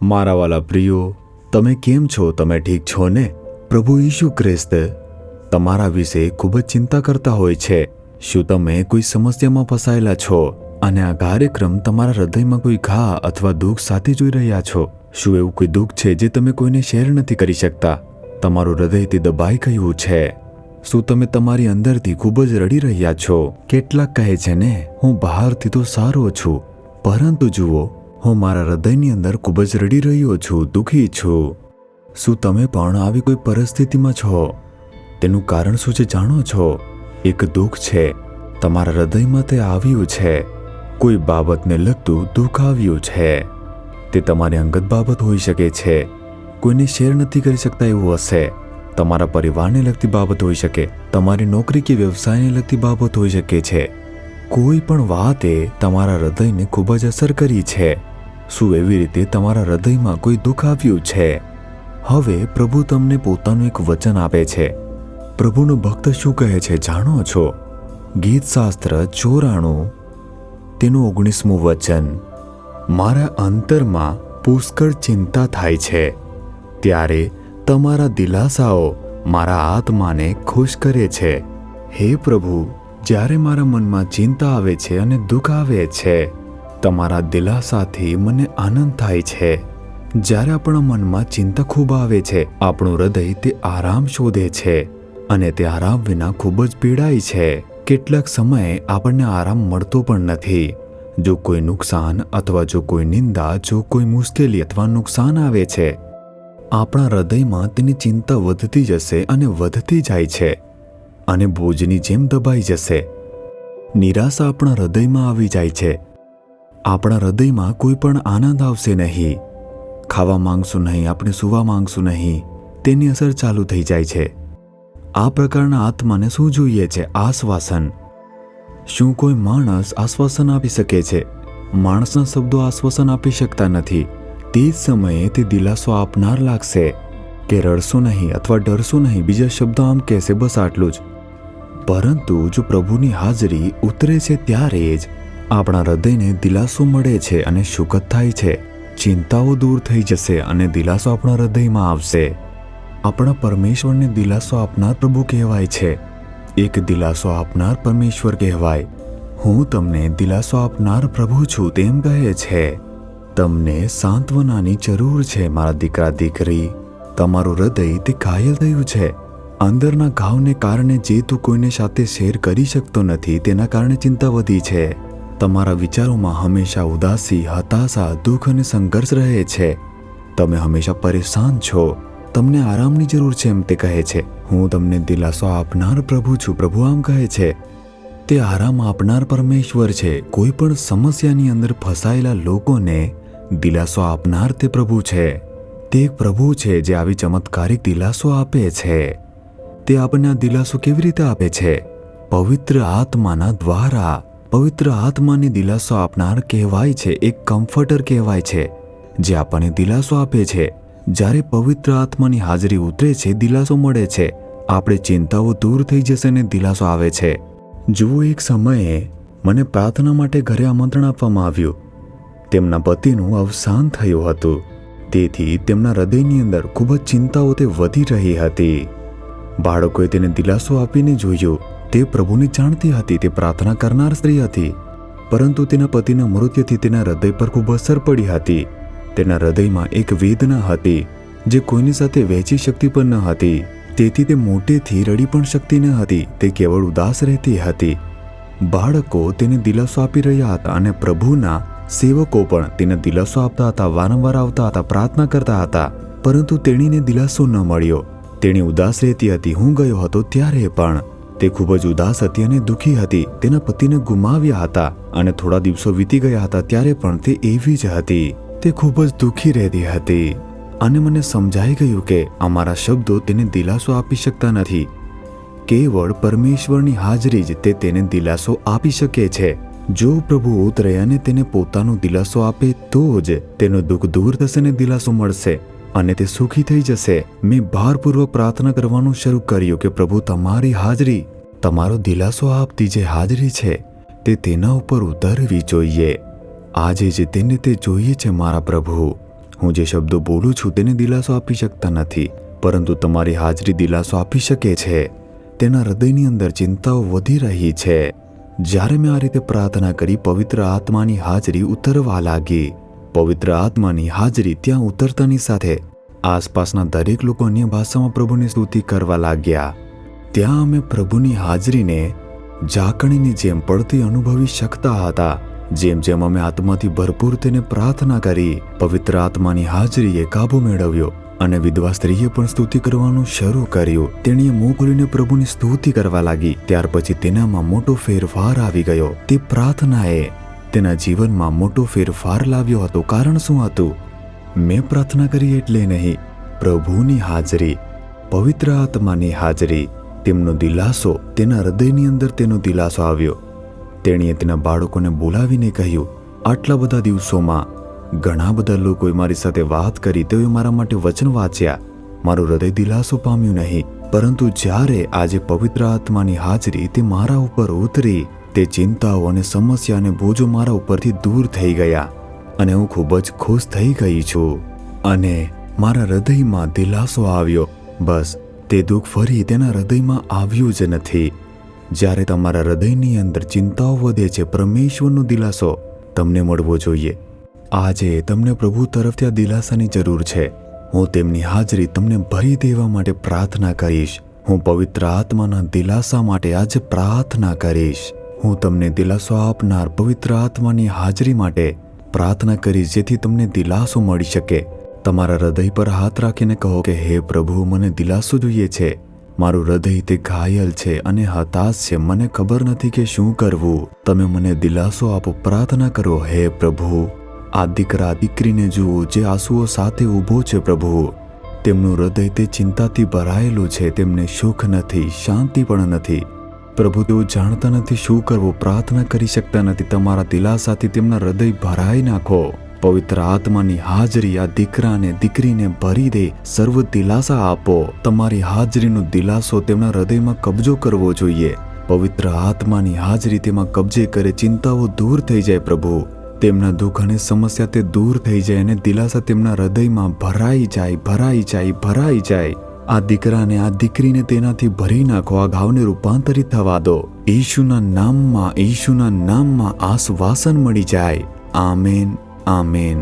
મારા વાલા પ્રિયો, તમે કેમ છો? તમે ઠીક છો ને? પ્રભુ ઈસુ ખ્રિસ્ત તમારા વિશે ખૂબ જ ચિંતા કરતા હોય છે. શું તમે કોઈ સમસ્યામાં ફસાયેલા છો અને આ કાર્યક્રમ તમારા હૃદયમાં કોઈ ઘા અથવા દુઃખ સાથે જોઈ રહ્યા છો? શું એવું કોઈ દુઃખ છે જે તમે કોઈને શેર નથી કરી શકતા? તમારું હૃદય તે દબાઈ ગયું છે? શું તમે તમારી અંદરથી ખૂબ જ રડી રહ્યા છો? કેટલાક કહે છે ને, હું બહારથી તો સારો છું, પરંતુ જુઓ, હું મારા હૃદયની અંદર ખૂબ જ રડી રહ્યો છું, દુઃખી છું. શું તમે પણ આવી કોઈ પરિસ્થિતિમાં છો? તેનું કારણ શું છે જાણો છો? એક દુઃખ છે. તમારા હૃદયમાં તે આવ્યું છે. કોઈ બાબતને લગતું દુઃખ આવ્યું છે. તે તમારી અંગત બાબત હોઈ શકે છે. કોઈને શેર નથી કરી શકતા એવું હશે. તમારા પરિવારને લગતી બાબત હોઈ શકે. તમારી નોકરી કે વ્યવસાયને લગતી બાબત હોઈ શકે છે. કોઈ પણ વાતે તમારા હૃદયને ખૂબ જ અસર કરી છે. શું એવી રીતે તમારા હૃદયમાં કોઈ દુઃખ આવ્યું છે? હવે પ્રભુ તમને પોતાનું એક વચન આપે છે. પ્રભુનો ભક્ત શું કહે છે જાણો છો? ગીતશાસ્ત્ર 94 તેનું 19મું વચન. મારા અંતરમાં પુષ્કળ ચિંતા થાય છે, ત્યારે તમારા દિલાસાઓ મારા આત્માને ખુશ કરે છે. હે પ્રભુ, જ્યારે મારા મનમાં ચિંતા આવે છે અને દુઃખ આવે છે, તમારા દિલાસાથી મને આનંદ થાય છે. જ્યારે આપણા મનમાં ચિંતા ખૂબ આવે છે, આપણું હૃદય તે આરામ શોધે છે અને તે આરામ વિના ખૂબ જ પીડાય છે. કેટલાક સમયે આપણને આરામ મળતો પણ નથી. જો કોઈ નુકસાન અથવા જો કોઈ નિંદા, જો કોઈ મુશ્કેલી અથવા નુકસાન આવે છે, આપણા હૃદયમાં તેની ચિંતા વધતી જશે અને વધતી જાય છે અને બોજની જેમ દબાઈ જશે. નિરાશા આપણા હૃદયમાં આવી જાય છે. આપણા હૃદયમાં કોઈ પણ આનંદ આવશે નહીં. ખાવા માંગશું નહીં, આપણે સૂવા માંગશું નહીં. તેની અસર ચાલુ થઈ જાય છે. આ પ્રકારના આત્માને શું જોઈએ છે? આશ્વાસન. શું કોઈ માણસ આશ્વાસન આપી શકે છે? માણસના શબ્દો આશ્વાસન આપી શકતા નથી. તે જ સમયે તે દિલાસો આપનાર લાગશે કે રડશો નહીં અથવા ડરશો નહીં. બીજા શબ્દો આમ કહેશે, બસ આટલું જ. પરંતુ જો પ્રભુની હાજરી ઉતરે છે ત્યારે જ આપણા હૃદયને દિલાસો મળે છે અને સુખદ થાય છે. ચિંતાઓ દૂર થઈ જશે અને દિલાસો આપણા હૃદયમાં આવશે. આપણા પરમેશ્વરને દિલાસો આપનાર પ્રભુ કહેવાય છે. એક દિલાસો આપનાર પરમેશ્વર કહેવાય. હું તમને દિલાસો આપનાર પ્રભુ છું તેમ કહે છે. તમને સાંત્વનાની જરૂર છે મારા દીકરા દીકરી. તમારું હૃદય તે ઘાયલ થયું છે. અંદરના ઘાવને કારણે જે તું કોઈને સાથે શેર કરી શકતો નથી, તેના કારણે ચિંતા વધી છે. તમારા વિચારોમાં હંમેશા ઉદાસી, હતાશા, દુઃખ અને સંઘર્ષ રહે છે. તમે હંમેશા પરેશાન છો. તમને આરામની જરૂર છે એમ તે કહે છે. હું તમને દિલાસો આપનાર પ્રભુ છું, પ્રભુ આમ કહે છે. તે આરામ આપનાર પરમેશ્વર છે. કોઈ પણ સમસ્યાની અંદર ફસાયેલા લોકોને દિલાસો આપનાર તે પ્રભુ છે. તે એક પ્રભુ છે જે આવી ચમત્કારિક દિલાસો આપે છે. તે આપણને આ દિલાસો કેવી રીતે આપે છે? પવિત્ર આત્માના દ્વારા. પવિત્ર આત્માને દિલાસો આપનાર કહેવાય છે. એક કમ્ફર્ટર કહેવાય છે જે આપણને દિલાસો આપે છે. જ્યારે પવિત્ર આત્માની હાજરી ઉતરે છે, દિલાસો મળે છે. આપણે ચિંતાઓ દૂર થઈ જશે અને દિલાસો આવે છે. જુઓ, એક સમયે મને પ્રાર્થના માટે ઘરે આમંત્રણ આપવામાં આવ્યું. તેમના પતિનું અવસાન થયું હતું. તેથી તેમના હૃદયની અંદર ખૂબ જ ચિંતાઓ તે વધી રહી હતી. બાળકોએ તેને દિલાસો આપીને જોયું. તે પ્રભુને જાણતી હતી. તે પ્રાર્થના કરનાર સ્ત્રી હતી. પરંતુ તેના પતિના મૃત્યુથી તેના હૃદય પર ખૂબ અસર પડી હતી. તેના હૃદયમાં એક વેદના હતી જે કોઈની સાથે વહેંચી શકતી પણ ન હતી. તેથી તે મોટેથી રડી પણ શકતી ન હતી. તે કેવળ ઉદાસ રહેતી હતી. બાળકો તેને દિલાસો આપી રહ્યા હતા અને પ્રભુના સેવકો પણ તેને દિલાસો આપતા હતા. વારંવાર આવતા હતા, પ્રાર્થના કરતા હતા. પરંતુ તેણીને દિલાસો ન મળ્યો. તેણી ઉદાસ રહેતી હતી. હું ગયો હતો ત્યારે પણ તે ખૂબ જ ઉદાસ હતી અને દુઃખી હતી. તેના પતિને ગુમાવ્યા હતા અને થોડા દિવસો વીતી ગયા હતા ત્યારે પણ તે એવી જ હતી. તે ખૂબ જ દુઃખી રહેતી હતી અને મને સમજાઈ ગયું કે અમારા શબ્દો તેને દિલાસો આપી શકતા નથી. કેવળ પરમેશ્વરની હાજરી જ તેને દિલાસો આપી શકે છે. જો પ્રભુ ઉતરે અને તેને પોતાનો દિલાસો આપે તો જ તેનું દુઃખ દૂર થશે અને દિલાસો મળશે અને તે સુખી થઈ જશે. મેં ભારપૂર્વક પ્રાર્થના કરવાનું શરૂ કર્યું કે પ્રભુ, તમારી હાજરી, તમારો દિલાસો આપતી જે હાજરી છે તે તેના ઉપર ઉતરવી જોઈએ. આજે જ તેને તે જોઈએ છે મારા પ્રભુ. હું જે શબ્દો બોલું છું તેને દિલાસો આપી શકતા નથી, પરંતુ તમારી હાજરી દિલાસો આપી શકે છે. તેના હૃદયની અંદર ચિંતાઓ વધી રહી છે. જ્યારે મેં આ રીતે પ્રાર્થના કરી, પવિત્ર આત્માની હાજરી ઉતરવા લાગી. પવિત્ર આત્માની હાજરી ત્યાં ઉતરતાની સાથે આસપાસના દરેક લોકો અન્ય ભાષામાં પ્રભુની સ્તુતિ કરવા લાગ્યા. ત્યાં અમે પ્રભુની હાજરીને ઝાકળીની જેમ પડતી અનુભવી શકતા હતા. જેમ જેમ અમે આત્માથી ભરપૂર તેને પ્રાર્થના કરી, પવિત્ર આત્માની હાજરીએ કાબુ મેળવ્યો અને વિધવા સ્ત્રીએ પણ સ્તુતિ કરવાનું શરૂ કર્યું. તેણીએ મોં ખોલીને પ્રભુની સ્તુતિ કરવા લાગી. ત્યાર પછી તેનામાં મોટો ફેરફાર આવી ગયો. તે પ્રાર્થનાએ તેના જીવનમાં મોટો ફેરફાર લાવ્યો હતો. કારણ શું હતું? મેં પ્રાર્થના કરી એટલે નહીં, પ્રભુની હાજરી, પવિત્ર આત્માની હાજરી, તેમનો દિલાસો, તેના હૃદયની અંદર તેનો દિલાસો આવ્યો. તેણીએ તેના બાળકોને બોલાવીને કહ્યું, આટલા બધા દિવસોમાં ઘણા બધા લોકોએ મારી સાથે વાત કરી, તેઓએ મારા માટે વચન વાંચ્યા, મારું હૃદય દિલાસો પામ્યું નહીં. પરંતુ જ્યારે આજે પવિત્ર આત્માની હાજરી તે મારા ઉપર ઉતરી, તે ચિંતાઓ અને સમસ્યા અને બોજો મારા ઉપરથી દૂર થઈ ગયા અને હું ખૂબ જ ખુશ થઈ ગઈ છું અને મારા હૃદયમાં દિલાસો આવ્યો. બસ તે દુઃખ ફરી તેના હૃદયમાં આવ્યું જ નથી. જ્યારે તમારા હૃદયની અંદર ચિંતાઓ વધે છે, પરમેશ્વરનો દિલાસો તમને મળવો જોઈએ. આજે તમને પ્રભુ તરફથી આ દિલાસાની જરૂર છે. હું તેમની હાજરી તમને ભરી દેવા માટે પ્રાર્થના કરીશ. હું પવિત્ર આત્માના દિલાસા માટે આજે પ્રાર્થના કરીશ. હું તમને દિલાસો આપનાર પવિત્ર આત્માની હાજરી માટે પ્રાર્થના કરીશ, જેથી તમને દિલાસો મળી શકે. તમારા હૃદય પર હાથ રાખીને કહો કે હે પ્રભુ, મને દિલાસો જોઈએ છે. મારું હૃદય તે ઘાયલ છે અને હતાશ છે. મને ખબર નથી કે શું કરવું. તમે મને દિલાસો આપો. પ્રાર્થના કરો, હે પ્રભુ, આ દીકરા દીકરીને જુઓ જે આંસુઓ સાથે ઊભો છે. પ્રભુ, તેમનું હૃદય તે ચિંતાથી ભરાયેલું છે. તેમને સુખ નથી, શાંતિ પણ નથી. પ્રભુ, તેઓ જાણતા નથી શું કરવું, પ્રાર્થના કરી શકતા નથી. તમારા દિલાસાથી તેમના હૃદય ભરાઈ નાખો. પવિત્ર આત્માની હાજરી આ દીકરાને દીકરીને ભરી દે. સર્વ દિલાસા આપો. તમારી હાજરીનો દિલાસો તેમના હૃદયમાં કબજો કરવો જોઈએ. પવિત્ર આત્માની હાજરી તેમાં કબજે કરે, ચિંતાઓ દૂર થઈ જાય. પ્રભુ, તેમના દુઃખ અને સમસ્યા તે દૂર થઈ જાય અને દિલાસા તેમના હૃદયમાં ભરાઈ જાય, ભરાઈ જાય, ભરાઈ જાય. આ દીકરાને આ દીકરીને તેનાથી ભરી નાખો. આ ઘાવને રૂપાંતરિત થવા દો. ઈશુના નામમાં, ઈશુના નામમાં આશ્વાસન મળી જાય. Amen, amen.